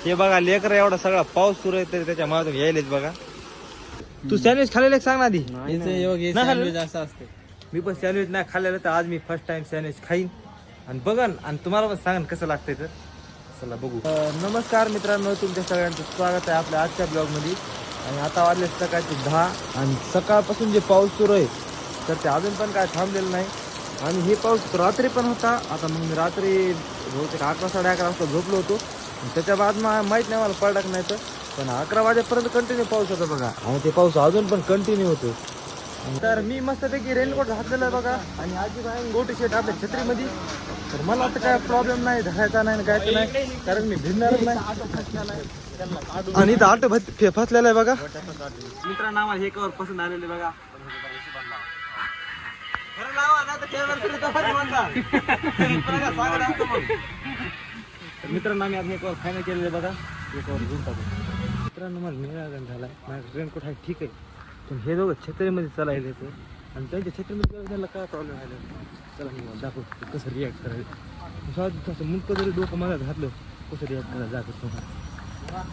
हे बघा लेकर एवढा सगळा पाऊस सुरू आहे तरी त्याच्या मागून यायलेच बघा. तू सँडविच खाल्लेलं सांग ना आधी. असं असते. मी पण सँडविच नाही खाल्लेलं तर आज मी फर्स्ट टाइम सँडविच खाईन आणि बघन आणि तुम्हाला पण सांगन कसं लागतंय तर. चला बघू. नमस्कार मित्रांनो, तुमच्या सगळ्यांचं स्वागत आहे आपल्या आजच्या ब्लॉगमध्ये. आणि आता वाजले सकाळचे 10 आणि सकाळपासून जे पाऊस सुरू आहे तर ते अजून पण काय थांबलेलं नाही. आणि हे पाऊस रात्री पण होता. आता मग मी रात्री बहुतेक 11 साडे 11 वाजता झोपलो होतो. त्याच्या बाद माहीत नाही मला पडला की नाही तर, पण 11 वाजेपर्यंत कंटिन्यू पाऊस होता बघा. आणि ते पाऊस अजून पण कंटिन्यू होतो. तर मी मस्तपैकी रेनकोट घातलेला आहे बघा. आणि आजी बाहेर गोटी शेट आपल्या छत्रीमध्ये. तर मला आता काय प्रॉब्लेम नाही, धरायचा नाही काय नाही, कारण मी भिजणारच नाही. आणि इथं ऑटो फसलेला आहे बघा. मित्रांनो आम्हाला हे कवर पसंत आलेले बघा. मित्रांनो आम्ही आता हे कवर फायनल केलेले बघा. हे कवर घेऊन टाकू. मित्रांनो मला निळा गण झाला. माझं रेनकोट आहे ठीक आहे, पण हे दोघं छत्रीमध्ये चालायला येतं आणि त्यांच्या छत्रीमध्ये त्याला काय प्रॉब्लेम आला. चला मी दाखवतो कसं रिॲक्ट करायचं. तसं मुंडकं जरी डोकं मला घातलं कसं रिॲक्ट करायला जात तुम्हाला.